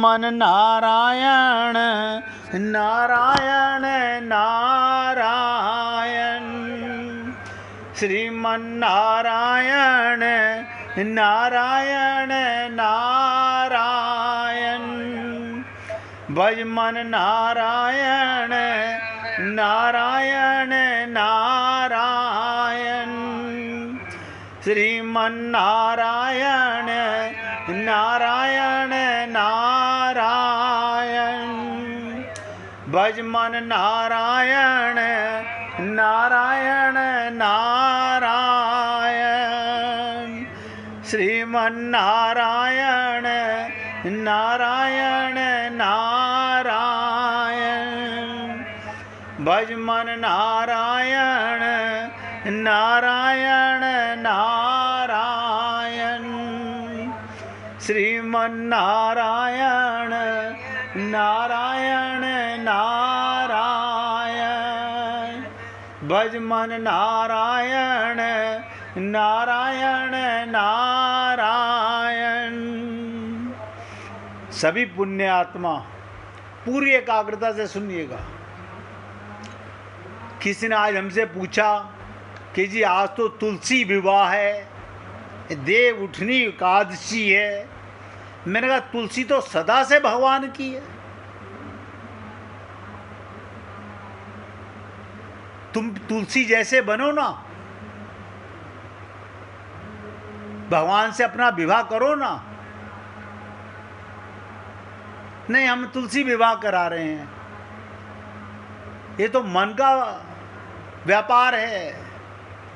मन नारायण नारायण नारायण, श्रीमन नारायण नारायण नारायण, भज मन नारायण नारायण नारायण, श्रीमन नारायण नारायण नारायण, भज मन नारायण नारायण नारायण, श्रीमन नारायण नारायण नारायण, भज मन नारायण नारायण नारायण, श्रीमन नारायण नारायण नारायण, भज मन नारायण नारायण नारायण। सभी पुण्य आत्मा पूरी एकाग्रता से सुनिएगा। किसी ने आज हमसे पूछा कि जी आज तो तुलसी विवाह है, देव उठनी एकादशी है। मैंने कहा तुलसी तो सदा से भगवान की है। तुम तुलसी जैसे बनो ना, भगवान से अपना विवाह करो ना। नहीं, हम तुलसी विवाह करा रहे हैं, ये तो मन का व्यापार है,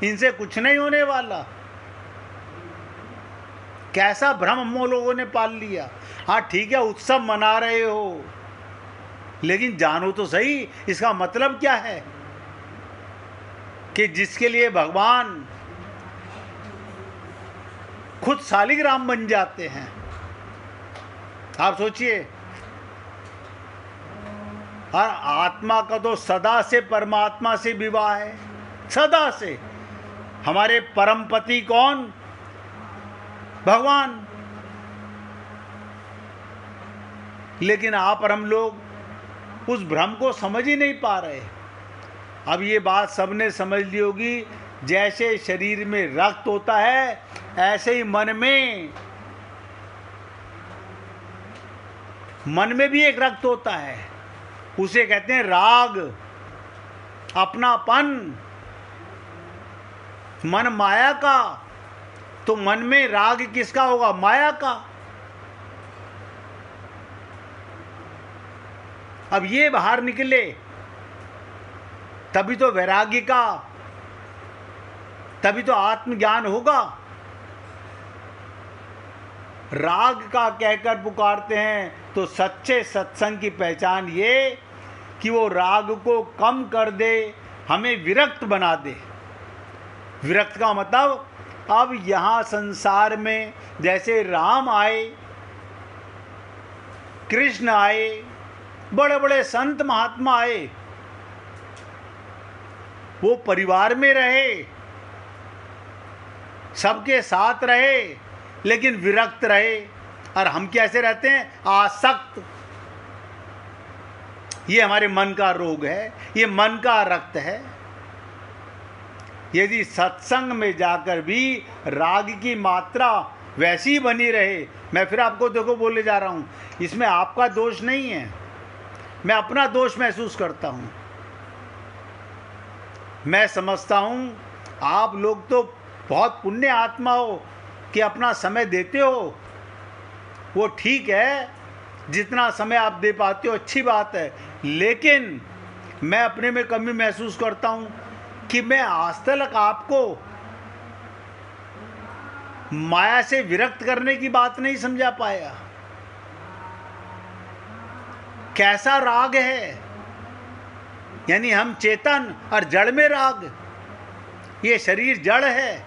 इनसे कुछ नहीं होने वाला। कैसा भ्रम हम लोगों ने पाल लिया। हाँ ठीक है, उत्सव मना रहे हो, लेकिन जानो तो सही इसका मतलब क्या है कि जिसके लिए भगवान खुद शालिग्राम बन जाते हैं। आप सोचिए, हर आत्मा का तो सदा से परमात्मा से विवाह है, सदा से। हमारे परम पति कौन? भगवान। लेकिन आप और हम लोग उस भ्रम को समझ ही नहीं पा रहे। अब ये बात सबने समझ ली होगी, जैसे शरीर में रक्त होता है ऐसे ही मन में भी एक रक्त होता है, उसे कहते हैं राग, अपनापन। मन माया का, तो मन में राग किसका होगा? माया का। अब ये बाहर निकले तभी तो वैराग्य का, तभी तो आत्मज्ञान होगा। राग का कहकर पुकारते हैं तो सच्चे सत्संग की पहचान ये कि वो राग को कम कर दे, हमें विरक्त बना दे। विरक्त का मतलब, अब यहाँ संसार में जैसे राम आए, कृष्ण आए, बड़े बड़े संत महात्मा आए, वो परिवार में रहे, सबके साथ रहे, लेकिन विरक्त रहे। और हम कैसे रहते हैं? आसक्त। ये हमारे मन का रोग है, ये मन का रक्त है। यदि सत्संग में जाकर भी राग की मात्रा वैसी बनी रहे, मैं फिर आपको देखो बोले जा रहा हूँ, इसमें आपका दोष नहीं है, मैं अपना दोष महसूस करता हूँ। मैं समझता हूँ आप लोग तो बहुत पुण्य आत्मा हो कि अपना समय देते हो, वो ठीक है, जितना समय आप दे पाते हो अच्छी बात है। लेकिन मैं अपने में कमी महसूस करता हूँ कि मैं आज तक आपको माया से विरक्त करने की बात नहीं समझा पाया। कैसा राग है, यानी हम चेतन और जड़ में राग। ये शरीर जड़ है,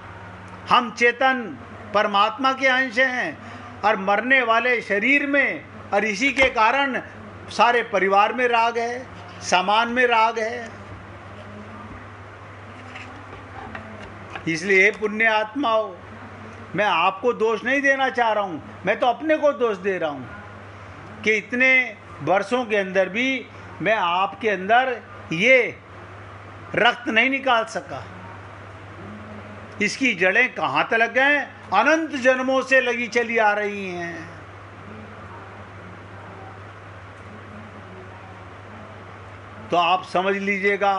हम चेतन परमात्मा के अंश हैं, और मरने वाले शरीर में, और इसी के कारण सारे परिवार में राग है, सामान में राग है। इसलिए पुण्य आत्माओं, मैं आपको दोष नहीं देना चाह रहा हूँ, मैं तो अपने को दोष दे रहा हूँ। कि इतने वर्षों के अंदर भी मैं आपके अंदर ये रक्त नहीं निकाल सका। इसकी जड़ें कहाँ तक हैं? अनंत जन्मों से लगी चली आ रही हैं। तो आप समझ लीजिएगा,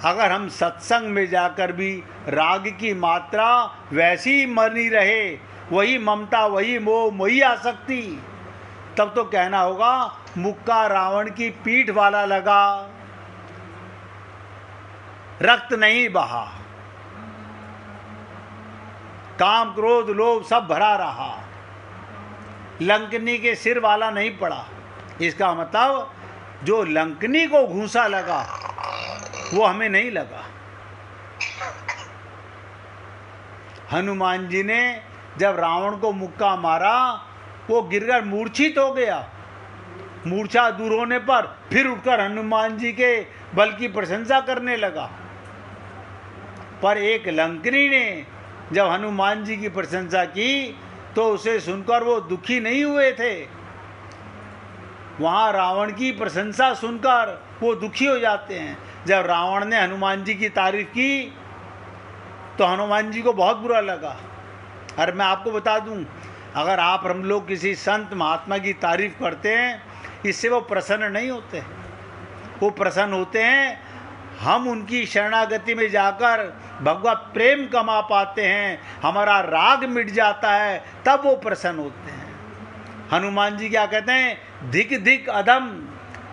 अगर हम सत्संग में जाकर भी राग की मात्रा वैसी ही बनी रहे, वही ममता, वही मोह, वही आसक्ति, तब तो कहना होगा मुक्का रावण की पीठ वाला लगा, रक्त नहीं बहा, काम क्रोध लोभ सब भरा रहा, लंकनी के सिर वाला नहीं पड़ा। इसका मतलब जो लंकनी को घूंसा लगा वो हमें नहीं लगा। हनुमान जी ने जब रावण को मुक्का मारा, वो गिरकर मूर्छित हो गया। मूर्छा दूर होने पर फिर उठकर हनुमान जी के बल की प्रशंसा करने लगा। पर एक लंकनी ने जब हनुमान जी की प्रशंसा की तो उसे सुनकर वो दुखी नहीं हुए थे। वहाँ रावण की प्रशंसा सुनकर वो दुखी हो जाते हैं। जब रावण ने हनुमान जी की तारीफ की तो हनुमान जी को बहुत बुरा लगा। और मैं आपको बता दूं, अगर आप हम लोग किसी संत महात्मा की तारीफ करते हैं, इससे वो प्रसन्न नहीं होते। वो प्रसन्न होते हैं हम उनकी शरणागति में जाकर भगवत प्रेम कमा पाते हैं, हमारा राग मिट जाता है, तब वो प्रसन्न होते हैं। हनुमान जी क्या कहते हैं? धिक धिक अधम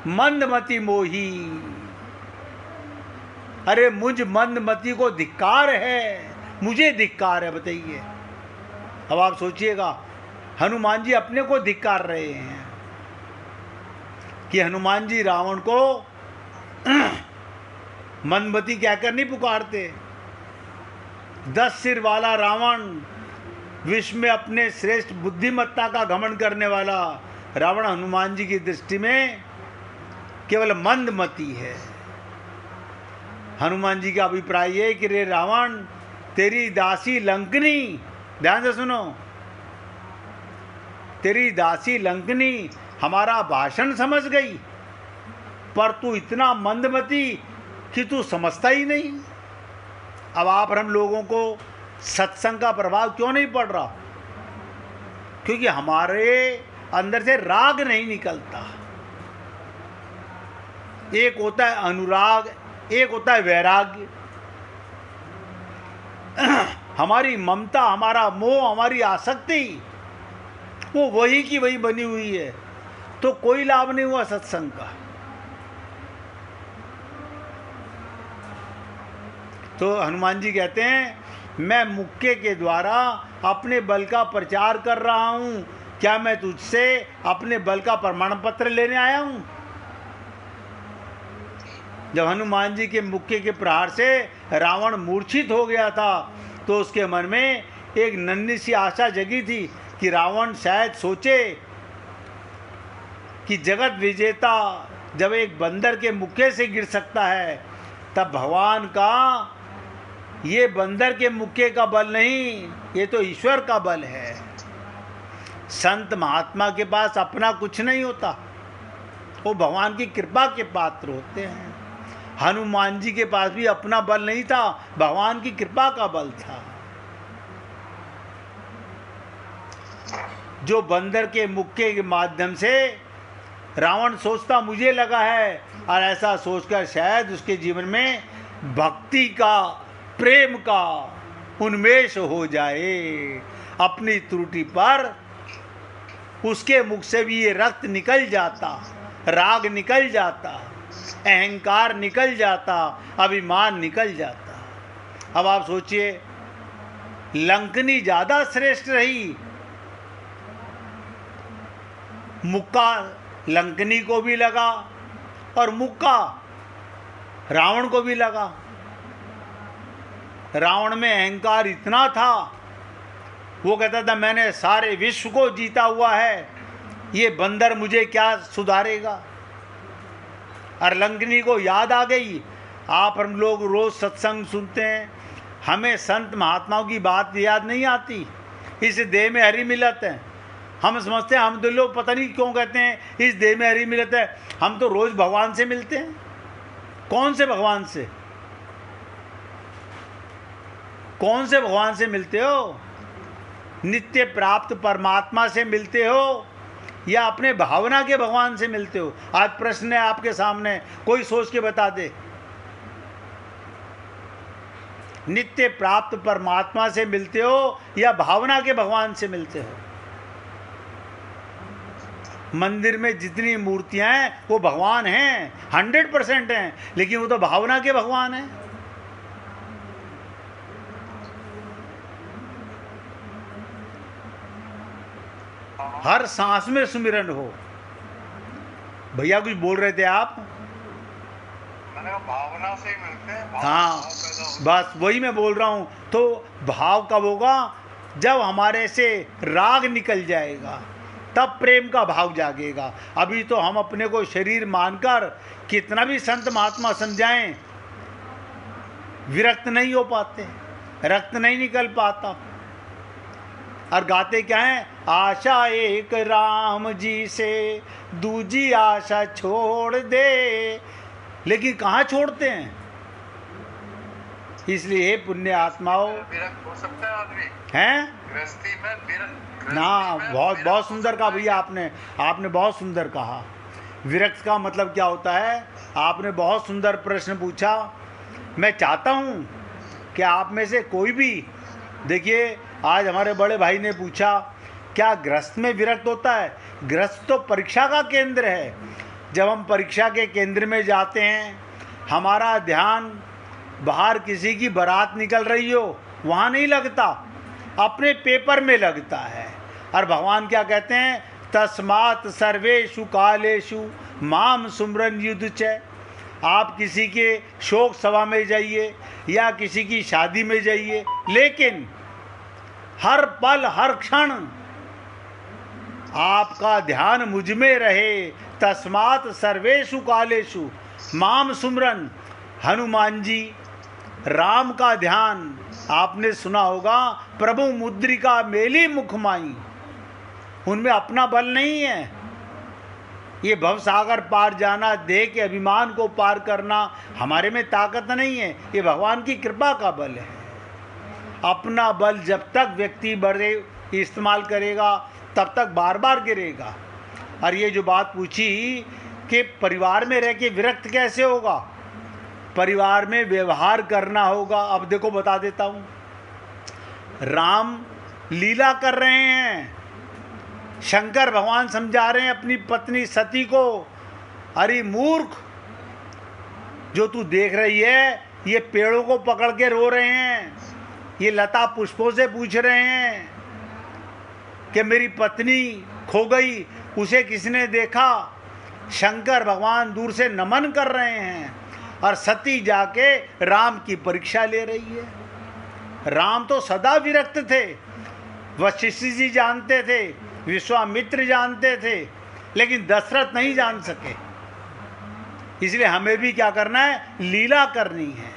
मंदमति मोही। अरे मुझ मंदमति को धिक्कार है, मुझे धिक्कार है। बताइए, अब आप सोचिएगा, हनुमान जी अपने को धिक्कार रहे हैं कि हनुमान जी रावण को मंदमति कहकर नहीं पुकारते। 10 सिर वाला रावण, विश्व में अपने श्रेष्ठ बुद्धिमत्ता का घमंड करने वाला रावण हनुमान जी की दृष्टि में केवल मंदमति है। हनुमान जी का अभिप्राय ये कि रे रावण, तेरी दासी लंकनी, ध्यान से सुनो, तेरी दासी लंकनी हमारा भाषण समझ गई, पर तू इतना मंदमति कि तू समझता ही नहीं। अब आप हम लोगों को सत्संग का प्रभाव क्यों नहीं पड़ रहा? क्योंकि हमारे अंदर से राग नहीं निकलता। एक होता है अनुराग, एक होता है वैराग्य। हमारी ममता, हमारा मोह, हमारी आसक्ति वो वही की वही बनी हुई है, तो कोई लाभ नहीं हुआ सत्संग का। तो हनुमान जी कहते हैं, मैं मुक्के के द्वारा अपने बल का प्रचार कर रहा हूं, क्या मैं तुझसे अपने बल का प्रमाण पत्र लेने आया हूं? जब हनुमान जी के मुक्के के प्रहार से रावण मूर्छित हो गया था, तो उसके मन में एक नन्ही सी आशा जगी थी कि रावण शायद सोचे कि जगत विजेता जब एक बंदर के मुक्के से गिर सकता है, तब भगवान का ये बंदर के मुक्के का बल नहीं, ये तो ईश्वर का बल है। संत महात्मा के पास अपना कुछ नहीं होता, वो भगवान की कृपा के पात्र होते हैं। हनुमान जी के पास भी अपना बल नहीं था, भगवान की कृपा का बल था। जो बंदर के मुक्के के माध्यम से रावण सोचता मुझे लगा है, और ऐसा सोचकर शायद उसके जीवन में भक्ति का, प्रेम का उन्मेष हो जाए। अपनी त्रुटि पर उसके मुख से भी ये रक्त निकल जाता, राग निकल जाता, अहंकार निकल जाता, अभिमान निकल जाता। अब आप सोचिए, लंकनी ज्यादा श्रेष्ठ रही। मुक्का लंकनी को भी लगा और मुक्का रावण को भी लगा। रावण में अहंकार इतना था, वो कहता था मैंने सारे विश्व को जीता हुआ है, ये बंदर मुझे क्या सुधारेगा। और लंकनी को याद आ गई। आप हम लोग रोज सत्संग सुनते हैं, हमें संत महात्माओं की बात याद नहीं आती। इस देह में हरी मिलत है, हम समझते हैं, हम तो लोग पता नहीं क्यों कहते हैं इस देह में हरि मिलत है, हम तो रोज भगवान से मिलते हैं। कौन से भगवान से? कौन से भगवान से मिलते हो? नित्य प्राप्त परमात्मा से मिलते हो या अपने भावना के भगवान से मिलते हो? आज प्रश्न है आपके सामने, कोई सोच के बता दे। नित्य प्राप्त परमात्मा से मिलते हो या भावना के भगवान से मिलते हो? मंदिर में जितनी मूर्तियां हैं वो भगवान हैं, 100% हैं, लेकिन वो तो भावना के भगवान हैं। हर सांस में सुमिरन हो। भैया कुछ बोल रहे थे आप? मैंने कहा भावना से ही मिलते हैं। हाँ, बस वही मैं बोल रहा हूँ। तो भाव कब होगा? जब हमारे से राग निकल जाएगा, तब प्रेम का भाव जागेगा। अभी तो हम अपने को शरीर मानकर कितना भी संत महात्मा समझाएं, विरक्त नहीं हो पाते, रक्त नहीं निकल पाता। और गाते क्या हैं? आशा एक राम जी से, दूजी आशा छोड़ दे। लेकिन कहाँ छोड़ते हैं? इसलिए हे पुण्य आत्माओं, विरक्त हो सकता है आदमी हैं गृहस्थी में विरक्त ना। बहुत बहुत सुंदर कहा भैया आपने बहुत सुंदर कहा। विरक्त का मतलब क्या होता है? आपने बहुत सुंदर प्रश्न पूछा। मैं चाहता हूँ कि आप में से कोई भी, देखिए आज हमारे बड़े भाई ने पूछा क्या गृहस्थ में विरक्त होता है? गृहस्थ तो परीक्षा का केंद्र है। जब हम परीक्षा के केंद्र में जाते हैं, हमारा ध्यान बाहर किसी की बारात निकल रही हो वहाँ नहीं लगता, अपने पेपर में लगता है। और भगवान क्या कहते हैं? तस्मात् सर्वेषु कालेषु माम सुमरन युद्ध च। आप किसी के शोक सभा में जाइए या किसी की शादी में जाइए, लेकिन हर पल हर क्षण आपका ध्यान मुझ में रहे। तस्मात् सर्वेषु कालेषु माम सुमरन। हनुमान जी, राम का ध्यान आपने सुना होगा, प्रभु मुद्रिका मेली मुख माई। उनमें अपना बल नहीं है। ये भवसागर पार जाना, देह के अभिमान को पार करना हमारे में ताकत नहीं है, ये भगवान की कृपा का बल है। अपना बल जब तक व्यक्ति बड़े इस्तेमाल करेगा तब तक बार बार गिरेगा। और ये जो बात पूछी कि परिवार में रह के विरक्त कैसे होगा? परिवार में व्यवहार करना होगा। अब देखो बता देता हूँ, राम लीला कर रहे हैं, शंकर भगवान समझा रहे हैं अपनी पत्नी सती को, अरे मूर्ख, जो तू देख रही है ये पेड़ों को पकड़ के रो रहे हैं, ये लता पुष्पों से पूछ रहे हैं कि मेरी पत्नी खो गई, उसे किसने देखा। शंकर भगवान दूर से नमन कर रहे हैं और सती जाके राम की परीक्षा ले रही है। राम तो सदा विरक्त थे, वशिष्ठ जी जानते थे, विश्वामित्र जानते थे, लेकिन दशरथ नहीं जान सके। इसलिए हमें भी क्या करना है? लीला करनी है।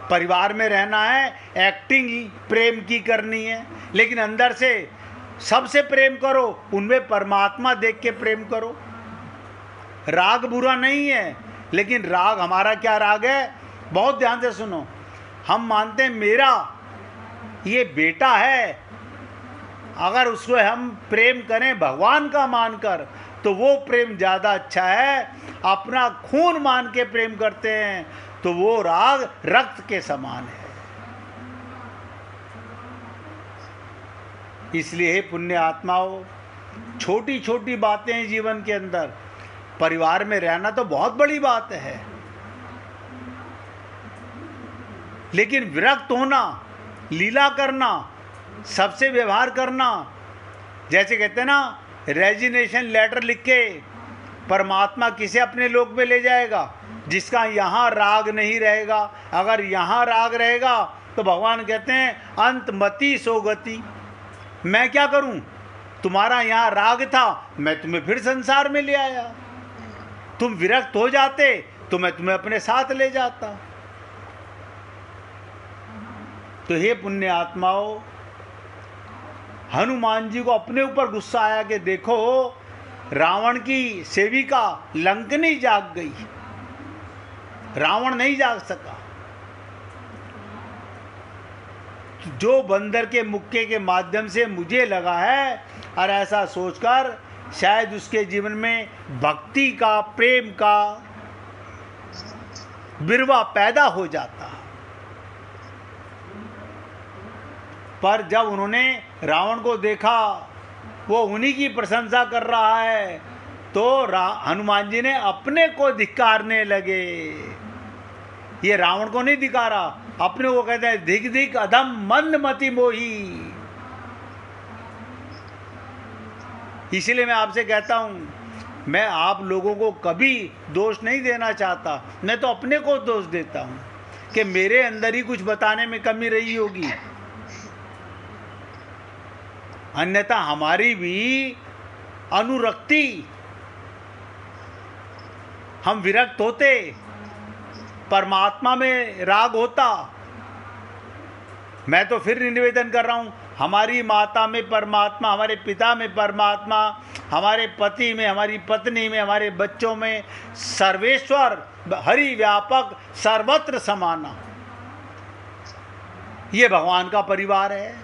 परिवार में रहना है, एक्टिंग प्रेम की करनी है, लेकिन अंदर से सबसे प्रेम करो, उनमें परमात्मा देख के प्रेम करो। राग बुरा नहीं है, लेकिन राग हमारा क्या राग है? बहुत ध्यान से सुनो। हम मानते हैं मेरा ये बेटा है, अगर उसको हम प्रेम करें भगवान का मानकर तो वो प्रेम ज़्यादा अच्छा है। अपना खून मान के प्रेम करते हैं तो वो राग रक्त के समान है। इसलिए हे पुण्य आत्माओं, छोटी छोटी बातें हैं जीवन के अंदर। परिवार में रहना तो बहुत बड़ी बात है, लेकिन विरक्त होना, लीला करना, सबसे व्यवहार करना, जैसे कहते हैं ना, रेजिग्नेशन लेटर लिख के परमात्मा किसे अपने लोक में ले जाएगा? जिसका यहाँ राग नहीं रहेगा। अगर यहाँ राग रहेगा तो भगवान कहते हैं अंत मति सो गति। मैं क्या करूं? तुम्हारा यहाँ राग था, मैं तुम्हें फिर संसार में ले आया। तुम विरक्त हो जाते तो मैं तुम्हें अपने साथ ले जाता। तो हे पुण्य आत्माओं, हनुमान जी को अपने ऊपर गुस्सा आया कि देखो रावण की सेविका लंकनी जाग गई, रावण नहीं जाग सका। जो बंदर के मुक्के के माध्यम से मुझे लगा है, और ऐसा सोचकर शायद उसके जीवन में भक्ति का, प्रेम का बिरवा पैदा हो जाता। पर जब उन्होंने रावण को देखा वो उन्हीं की प्रशंसा कर रहा है, तो हनुमान जी ने अपने को धिक्कारने लगे। ये रावण को नहीं धिक्कारा, अपने को कहते हैं धिक धिक अधम मंदमति मोही। इसलिए मैं आपसे कहता हूं, मैं आप लोगों को कभी दोष नहीं देना चाहता, मैं तो अपने को दोष देता हूं कि मेरे अंदर ही कुछ बताने में कमी रही होगी, अन्यथा हमारी भी अनुरक्ति, हम विरक्त होते, परमात्मा में राग होता। मैं तो फिर निवेदन कर रहा हूं, हमारी माता में परमात्मा, हमारे पिता में परमात्मा, हमारे पति में, हमारी पत्नी में, हमारे बच्चों में सर्वेश्वर हरि व्यापक सर्वत्र समाना, ये भगवान का परिवार है।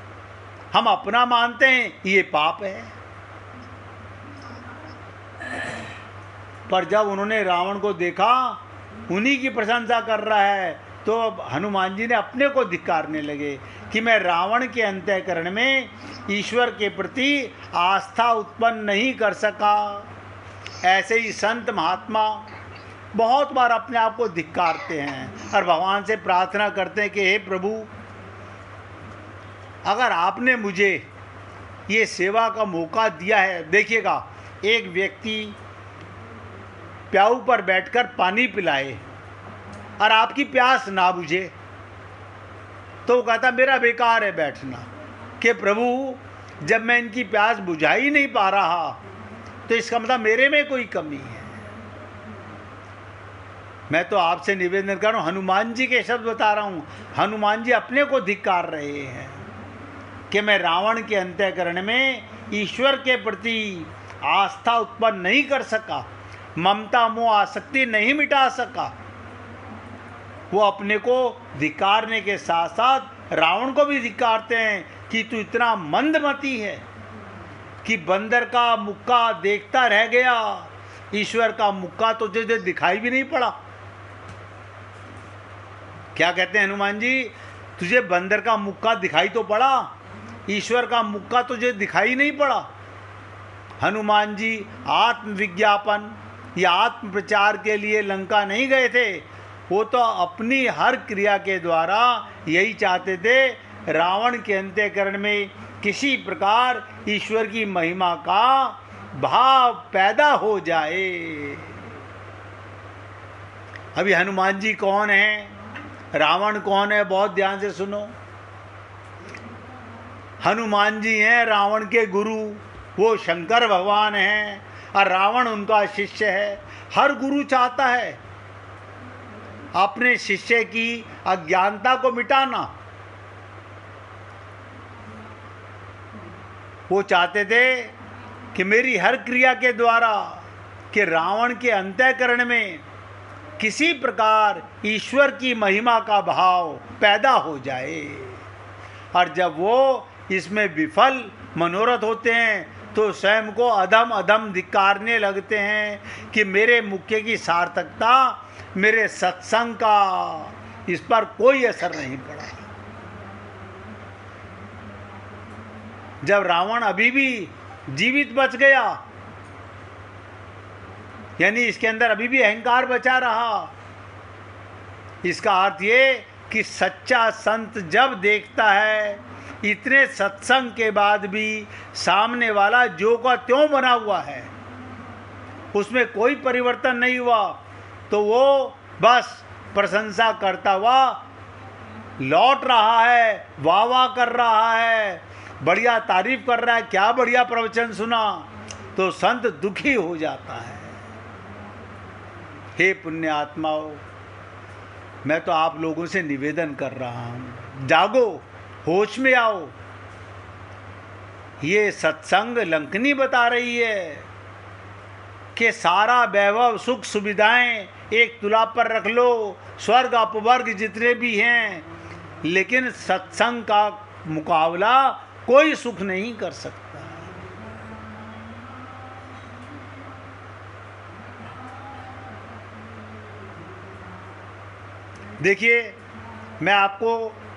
हम अपना मानते हैं, ये पाप है। पर जब उन्होंने रावण को देखा उन्हीं की प्रशंसा कर रहा है, तो हनुमान जी ने अपने को धिक्कारने लगे कि मैं रावण के अंतःकरण में ईश्वर के प्रति आस्था उत्पन्न नहीं कर सका। ऐसे ही संत महात्मा बहुत बार अपने आप को धिक्कारते हैं और भगवान से प्रार्थना करते हैं कि हे प्रभु, अगर आपने मुझे ये सेवा का मौका दिया है। देखिएगा, एक व्यक्ति प्याऊ पर बैठकर पानी पिलाए और आपकी प्यास ना बुझे, तो वो कहता मेरा बेकार है बैठना, कि प्रभु जब मैं इनकी प्यास बुझा ही नहीं पा रहा तो इसका मतलब मेरे में कोई कमी है। मैं तो आपसे निवेदन कर रहा हूँ, हनुमान जी के शब्द बता रहा हूँ, हनुमान जी अपने को धिक्कार रहे हैं कि मैं रावण के अंतःकरण में ईश्वर के प्रति आस्था उत्पन्न नहीं कर सका, ममता मोह आसक्ति नहीं मिटा सका। वो अपने को धिक्कारने के साथ साथ रावण को भी धिक्कारते हैं कि तू इतना मंदमती है कि बंदर का मुक्का देखता रह गया, ईश्वर का मुक्का तो तुझे दिखाई भी नहीं पड़ा। क्या कहते हैं हनुमान जी, तुझे बंदर का मुक्का दिखाई तो पड़ा, ईश्वर का मुक्का तुझे दिखाई नहीं पड़ा। हनुमान जी आत्मविज्ञापन या आत्म प्रचार के लिए लंका नहीं गए थे, वो तो अपनी हर क्रिया के द्वारा यही चाहते थे रावण के अंतःकरण में किसी प्रकार ईश्वर की महिमा का भाव पैदा हो जाए। अभी हनुमान जी कौन है, रावण कौन है, बहुत ध्यान से सुनो। हनुमान जी हैं रावण के गुरु, वो शंकर भगवान हैं और रावण उनका शिष्य है। हर गुरु चाहता है अपने शिष्य की अज्ञानता को मिटाना। वो चाहते थे कि मेरी हर क्रिया के द्वारा कि रावण के अंतःकरण में किसी प्रकार ईश्वर की महिमा का भाव पैदा हो जाए, और जब वो इसमें विफल मनोरथ होते हैं तो स्वयं को अधम अधम धिक्कारने लगते हैं कि मेरे मुक्के की सार्थकता, मेरे सत्संग का इस पर कोई असर नहीं पड़ा। जब रावण अभी भी जीवित बच गया, यानी इसके अंदर अभी भी अहंकार बचा रहा, इसका अर्थ ये कि सच्चा संत जब देखता है इतने सत्संग के बाद भी सामने वाला जो का त्यों बना हुआ है, उसमें कोई परिवर्तन नहीं हुआ, तो वो बस प्रशंसा करता हुआ लौट रहा है, वाह वाह कर रहा है, बढ़िया तारीफ कर रहा है, क्या बढ़िया प्रवचन सुना, तो संत दुखी हो जाता है। हे पुण्य आत्माओं, मैं तो आप लोगों से निवेदन कर रहा हूँ, जागो, होश में आओ ये सत्संग लंकनी बता रही है कि सारा वैभव सुख सुविधाएं एक तुला पर रख लो, स्वर्ग अपवर्ग जितने भी हैं, लेकिन सत्संग का मुकाबला कोई सुख नहीं कर सकता। देखिए, मैं आपको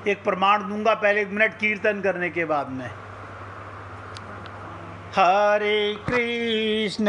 एक प्रमाण दूंगा पहले 1 मिनट कीर्तन करने के बाद में। हरे कृष्ण